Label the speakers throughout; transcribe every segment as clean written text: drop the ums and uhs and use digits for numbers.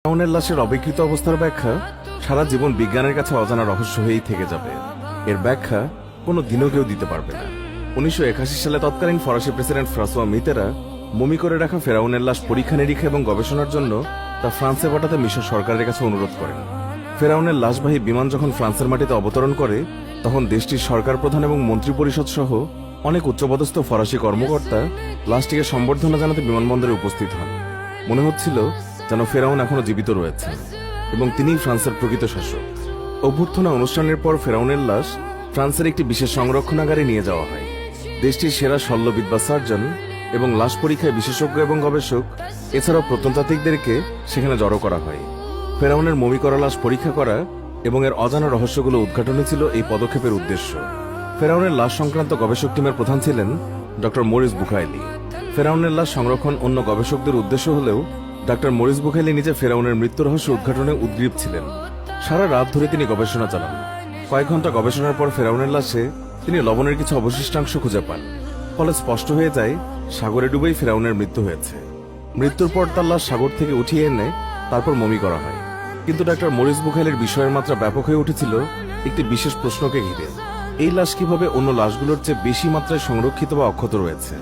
Speaker 1: ফিরআউনের লাশের অবিকৃত অবস্থার ব্যাখ্যা সারা জীবন বিজ্ঞানের কাছে অজানা রহস্য হয়েই থেকে যাবে। এর ব্যাখ্যা কোনো দিনও কেউ দিতে পারবে না। 1981 সালে তৎকালীন ফরাসি প্রেসিডেন্ট ফ্রাঁসোয়া মিতেরা মমি করে রাখা ফেরাউনের লাশ পরীক্ষা নিরীক্ষা এবং গবেষণার জন্য তা ফ্রান্সে পাঠাতে মিশর সরকারের কাছে অনুরোধ করেন। ফেরাউনের লাশবাহী বিমান যখন ফ্রান্সের মাটিতে অবতরণ করে তখন দেশটির সরকার প্রধান এবং মন্ত্রিপরিষদ সহ অনেক উচ্চপদস্থ ফরাসি কর্মকর্তা লাশটিকে সম্বর্ধনা জানাতে বিমানবন্দরে উপস্থিত হন। মনে হচ্ছিল যেন ফেরাউন এখনো জীবিত রয়েছে এবং তিনিই ফ্রান্সের প্রকৃত শাসক। অভ্যর্থনা অনুষ্ঠানের পর ফেরাউনের লাশ ফ্রান্সের একটি বিশেষ সংরক্ষণাগারে নিয়ে যাওয়া হয়। দেশটির সেরা শল্যবিদ বা সার্জন এবং লাশ পরীক্ষায় বিশেষজ্ঞ এবং গবেষক এছাড়াও প্রত্নতাত্ত্বিকদেরকে সেখানে জড়ো করা হয়। ফেরাউনের মমি করা লাশ পরীক্ষা করা এবং এর অজানা রহস্যগুলো উদ্ঘাটনই ছিল এই পদক্ষেপের উদ্দেশ্য। ফেরাউনের লাশ সংক্রান্ত গবেষক টিমের প্রধান ছিলেন ডক্টর মরিস বুখাইলি। ফেরাউনের লাশ সংরক্ষণ অন্য গবেষকদের উদ্দেশ্য হলেও ডক্টর মরিস বুখাইলি নিজে ফেরাউনের মৃত্যু রহস্য উদ্ঘাটনে উদ্গ্রীব ছিলেন। সারা রাত ধরে তিনি গবেষণা চালান। কয়েক ঘন্টা গবেষণার পর ফেরাউনের লাশে তিনি লবণের কিছু অবশিষ্টাংশ খুঁজে পান। ফলে স্পষ্ট হয়ে যায় সাগরে ডুবেই ফেরাউনের মৃত্যু হয়েছে। মৃত্যুর পর তার লাশ সাগর থেকে উঠিয়ে এনে তারপর মমি করা হয়। কিন্তু ডক্টর মরিস বুখাইলির বিষয়ের মাত্রা ব্যাপক হয়ে উঠেছিল একটি বিশেষ প্রশ্নকে ঘিরে। এই লাশ কিভাবে অন্য লাশগুলোর চেয়ে বেশি মাত্রায় সংরক্ষিত বা অক্ষত রয়েছে?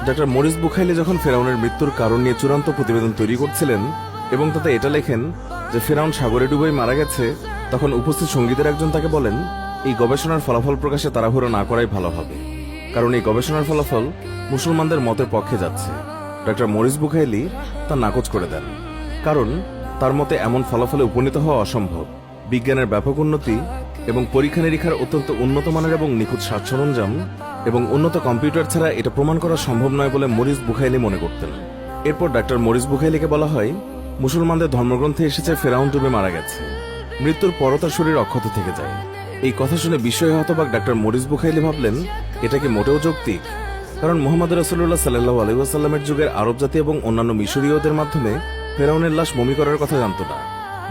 Speaker 1: ডক্টর মরিস বুখাইলি যখন ফেরাউনের মৃত্যুর কারণ নিয়ে চূড়ান্ত প্রতিবেদন তৈরি করছিলেন এবং তাতে এটা লেখেন যে ফেরাউন সাগরে ডুবেই মারা গেছে, তখন উপস্থিত সঙ্গীদের একজন তাকে বলেন এই গবেষণার ফলাফল প্রকাশে তাড়াহুড়ো না করাই ভালো হবে, কারণ এই গবেষণার ফলাফল মুসলমানদের মতের পক্ষে যাচ্ছে। ডক্টর মরিস বুখাইলি তা নাকচ করে দেন, কারণ তার মতে এমন ফলাফলে উপনীত হওয়া অসম্ভব। বিজ্ঞানের ব্যাপক উন্নতি এবং পরীক্ষা নিরীক্ষার অত্যন্ত উন্নত মানের এবং নিখুঁত সাজ সরঞ্জাম এবং উন্নত কম্পিউটার ছাড়া এটা প্রমাণ করা সম্ভব নয় বলে মরিস বুখাইলি মনে করতেন। এরপর ডক্টর মরিস বুখাইলিকে বলা হয় মুসলমানদের ধর্মগ্রন্থে এসেছে ফেরাউন ডুবে মারা গেছে, মৃত্যুর পরও তার শরীর অক্ষত থেকে যায়। এই কথা শুনে বিস্ময়ে হতবাক ডক্টর মরিস বুখাইলি ভাবলেন এটা কি মোটেও যৌক্তিক, কারণ মুহাম্মদ রাসূলুল্লাহ সাল্লাল্লাহু আলাইহি ওয়াসাল্লামের যুগের আরব জাতি এবং অন্যান্য মিশরীয়দের মাধ্যমে ফেরাউনের লাশ মমি করার কথা জানত না।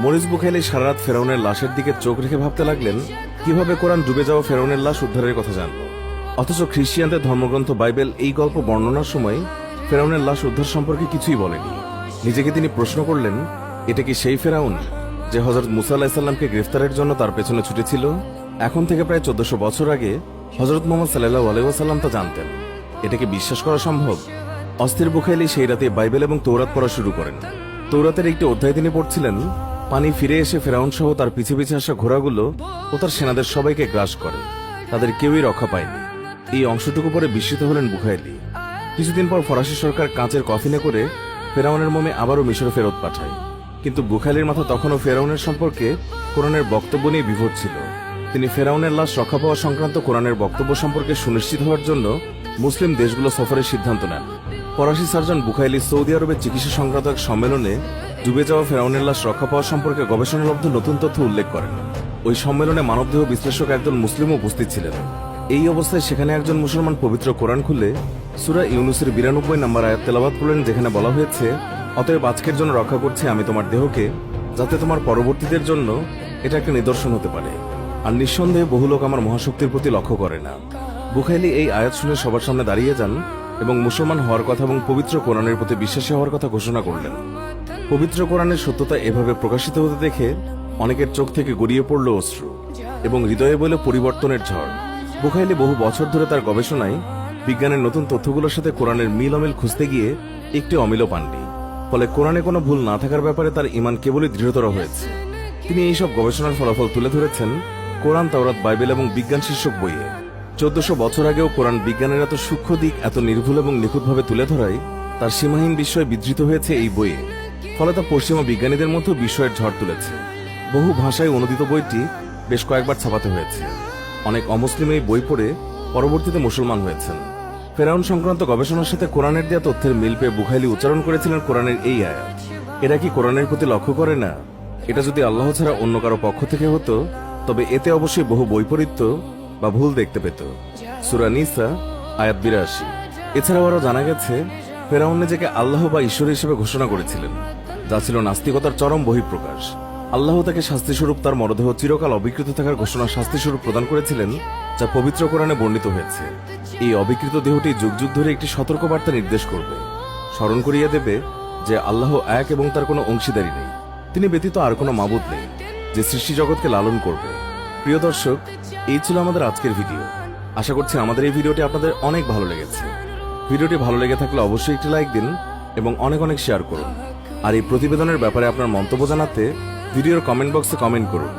Speaker 1: মরিস বুখাইলি সারা রাত ফেরাউনের লাশের দিকে চোখ রেখে ভাবতে লাগলেন কিভাবে কোরআন ডুবে যাওয়া ফেরাউনের লাশ উদ্ধারের কথা জানল। অথচ খ্রিস্টিয়ানদের ধর্মগ্রন্থ বাইবেল এই গল্প বর্ণনার সময় ফেরাউনের লাশ উদ্ধার সম্পর্কে কিছুই বলেনি। নিজেকে তিনি প্রশ্ন করলেন এটা কি সেই ফেরাউন যে হযরত মুসা আলাইহিস সালামকে গ্রেফতারের জন্য তার পেছনে ছুটেছিল? এখন থেকে প্রায় 1400 বছর আগে হযরত মুহাম্মদ সাল্লাল্লাহু আলাইহি ওয়াসাল্লাম তা জানতেন। এটা কি বিশ্বাস করা সম্ভব? অস্থির বুখাইলি সেই রাতে বাইবেল এবং তৌরাত পড়া শুরু করেন। তৌরাতের একটি অধ্যায় তিনি পড়ছিলেন, পানি ফিরে এসে ফেরাউন সহ তার পিছে পিছে আসা ঘোড়াগুলো ও তার সেনাদের সবাইকে গ্রাস করে, তাদের কেউই রক্ষা পায়নি। এই অংশটুকু পরে বিস্মিত হলেন বুখাইলি। কিছুদিন পর ফরাসি সরকার কাঁচের কফিনে করে ফেরাউনের মমি আবারও মিশরে ফেরত পাঠায়। কিন্তু বুখাইলির মাথা তখনও ফেরাউনের সম্পর্কে কোরআনের বক্তব্য নিয়ে বিভোর ছিল। তিনি ফেরাউনের লাশ রক্ষা পাওয়া সংক্রান্ত কোরআনের বক্তব্য সম্পর্কে সুনিশ্চিত হওয়ার জন্য মুসলিম দেশগুলো সফরের সিদ্ধান্ত নেন। ফরাসি সার্জন বুখাইলি সৌদি আরবের চিকিৎসা সংক্রান্ত এক সম্মেলনে ডুবে যাওয়া ফেরাউনের লাশ রক্ষা পাওয়া সম্পর্কে গবেষণালব্ধ নতুন তথ্য উল্লেখ করেন। ওই সম্মেলনে মানবদেহ বিশ্লেষক একজন মুসলিমও উপস্থিত ছিলেন। এই অবস্থায় সেখানে একজন মুসলমান পবিত্র কোরআন খুলে সূরা ইউনূসের 92 নম্বর আয়াত তেলাওয়াত করলেন, যেখানে বলা হয়েছে অতএব আজকের জন্য রক্ষা করছি আমি তোমার দেহকে, যাতে তোমার পরবর্তীদের জন্য এটা একটা নিদর্শন হতে পারে, আর নিঃসন্দেহে বহু লোক আমার মহাশক্তির প্রতি লক্ষ্য করে না। বুখাইলি এই আয়াত শুনে সবার সামনে দাঁড়িয়ে যান এবং মুসলমান হওয়ার কথা এবং পবিত্র কোরআনের প্রতি বিশ্বাসী হওয়ার কথা ঘোষণা করলেন। পবিত্র কোরআনের সত্যতা এভাবে প্রকাশিত হতে দেখে অনেকের চোখ থেকে গড়িয়ে পড়ল অশ্রু এবং হৃদয়ে বইল পরিবর্তনের ঝড়। বুখাইলি বহু বছর ধরে তার গবেষণায় বিজ্ঞানের নতুন তথ্যগুলোর সাথে কোরআনের মিল অমিল খুঁজতে গিয়ে একটি অমিলও পাননি। ফলে কোরআনে কোনো ভুল না থাকার ব্যাপারে তার ঈমান কেবলই দৃঢ়তর হয়েছে। তিনি এইসব গবেষণার ফলাফল তুলে ধরেছেন কোরআন, তাওরাত, বাইবেল এবং বিজ্ঞান শীর্ষক বইয়ে। 1400 বছর আগেও কোরআন বিজ্ঞানের এত সূক্ষ্ম দিক এত নির্ভুল এবং নিখুঁতভাবে তুলে ধরায় তার সীমাহীন বিস্ময় বিধৃত হয়েছে এই বইয়ে। ফলে তা পশ্চিমা বিজ্ঞানীদের মধ্যে বিস্ময়ের ঝড় তুলেছে। বহু ভাষায় অনুদিত বইটি বেশ কয়েকবার ছাপাতে হয়েছে। অনেক অমুসলিম এই বই পড়ে পরবর্তীতে মুসলমান হয়েছেন। ফেরাউন সংক্রান্ত গবেষণার সাথে কোরআনের দেয়া তথ্যের মিল পেয়ে বুখাইলি উচ্চারণ করেছিলেন কোরআনের এই আয়াত, এরা কি কোরআনের প্রতি লক্ষ্য করে না? এটা যদি আল্লাহ ছাড়া অন্য কারো পক্ষ থেকে হতো তবে এতে অবশ্যই বহু বৈপরীত্য বা ভুল দেখতে পেত। সূরা নিসা আয়াত 82। এছাড়াও আরো জানা গেছে ফেরাউন নিজেকে আল্লাহ বা ঈশ্বর হিসেবে ঘোষণা করেছিলেন, যা ছিল নাস্তিকতার চরম বহিঃপ্রকাশ। আল্লাহ তাকে শাস্তিস্বরূপ তার মরদেহ চিরকাল অবিকৃত থাকার ঘোষণা শাস্তিস্বরূপ প্রদান করেছিলেন, যা পবিত্র কোরআনে বর্ণিত হয়েছে। এই অবিকৃত দেহটি যুগ যুগ ধরে একটি সতর্কবার্তা নির্দেশ করবে, স্মরণ করিয়ে দেবে যে আল্লাহ এক এবং তার কোনো অংশীদারি নেই। তিনি ব্যতীত আর কোনো মাবুদ নেই যে সৃষ্টি জগৎকে লালন করবে। প্রিয় দর্শক, এই ছিল আমাদের আজকের ভিডিও। আশা করছি আমাদের এই ভিডিওটি আপনাদের অনেক ভালো লেগেছে। ভিডিওটি ভালো লেগে থাকলে অবশ্যই একটি লাইক দিন এবং অনেক অনেক শেয়ার করুন। আর এই প্রতিবেদনের ব্যাপারে আপনার মন্তব্য জানাতে ভিডিওর কমেন্ট বক্সে কমেন্ট করুন।